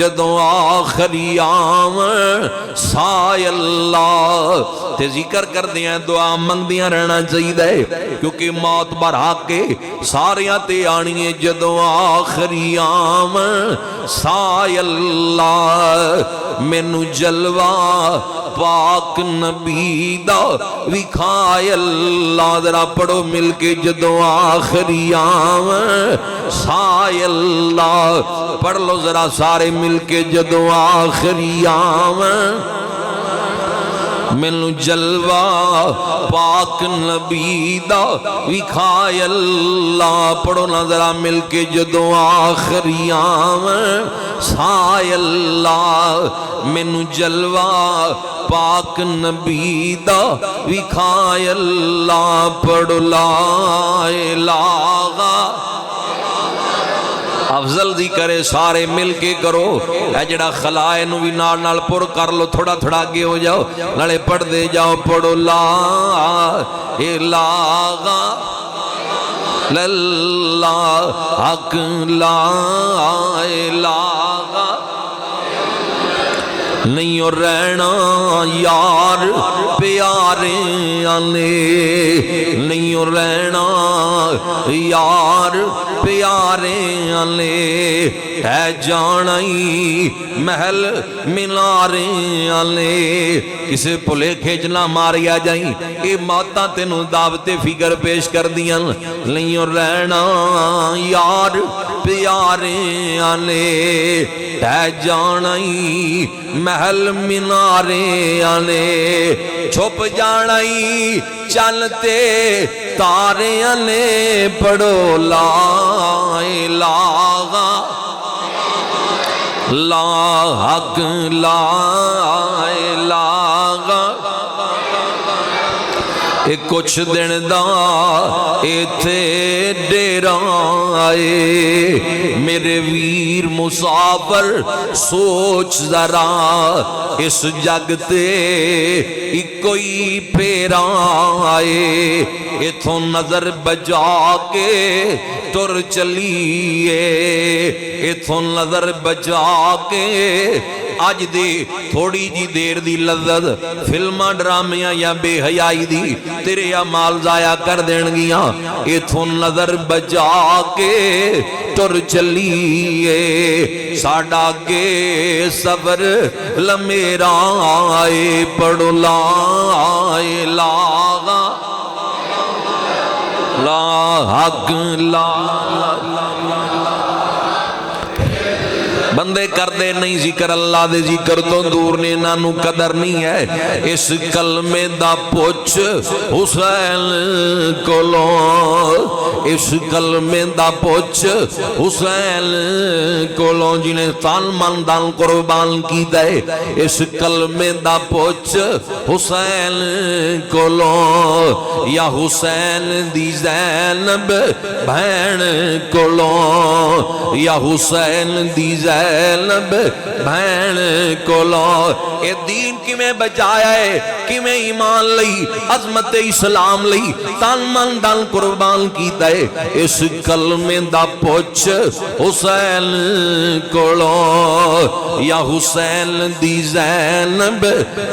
جدوں آخری آون سائے اللہ تے ذکر کر دیاں دعا منگ دیاں رہنا چاہیے کیونکہ موت برا کے ساریاں تے آنی ہے جدوں آخری آون سائے اللہ مینوں جلوہ پاک نبی دا وکھائے اللہ ذرا پڑھو مل کے جدوں آخری آون سائے اللہ پڑھ لو ذرا سارے مل کے جدوں آخری آون مینوں جلوہ پاک نبی دا وکھائے اللہ پڑھو نا ذرا مل کے جدوں آخری آون سائے اللہ مینوں جلوہ پاک نبی دا وکھائے اللہ پڑھو لا الہ افضل دی کرے سارے مل کے کرو اے جڑا خلائے نو بھی نال نال پر کر لو تھوڑا تھوڑا آگے ہو جاؤ نالے پڑھ دے جاؤ پڑھو لا الہ للہ حق لا الہ نہیں اور رہنا یار پیارے آنے نہیں اور رہنا یار پیارے آنے ہے جانائی محل مینارے آنے کسے پلے کھیچنا ماریا جائیں اے موتاں تینوں دعوت فکر پیش کر دیاں نہیں اور رہنا یار پیارے آنے ہے جانائی محل مینارے آنے چھپ جانائی چلتے تارے آنے پڑھو لا الہ لا حق لا الہ کچھ دن دا ایتھے ڈیرا آئے میرے ویر مسافر سوچ ذرا اس جگ تے کوئی پیرا آئے ایتھوں نظر بجا کے ٹر چلیے ایتھوں نظر بجا کے آج دی تھوڑی جی دیر دی لذت فلمہ ڈرامیاں یا بے حیائی دی تیرے اعمال ضائع کر دین گیاں ایتھوں نظر بجا کے ٹر چلیے ساڈا کے سفر لمیرا آئے پڑھو لا الہ لا حق لا بندے کر دے نہیں ذکر اللہ دے ذکر تو دور نے نانو قدر نہیں ہے اس کلمے دا پوچھ حسین کولوں اس کلمے دا پوچھ حسین کولوں جنہیں تان من دان قربان کی دے اس کلمے دا پوچھ حسین کولوں یا حسین دی زینب بہن کولوں یا حسین دی زینب بہن کولوں اے دین کی میں بچایا ہے کی میں ایمان لئی عظمت اسلام لئی تن من دن قربان کیتا ہے اس کلمے دا پوچھ حسین کولوں یا حسین دی زینب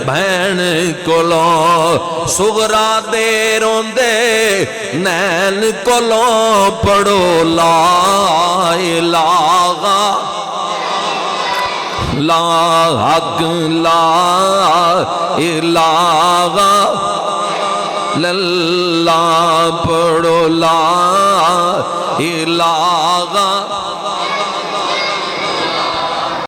بہن کولوں سغرا دے روندے نین کولوں پڑھو لا الہ لا حق لا الہ للہ پڑھو لا الہ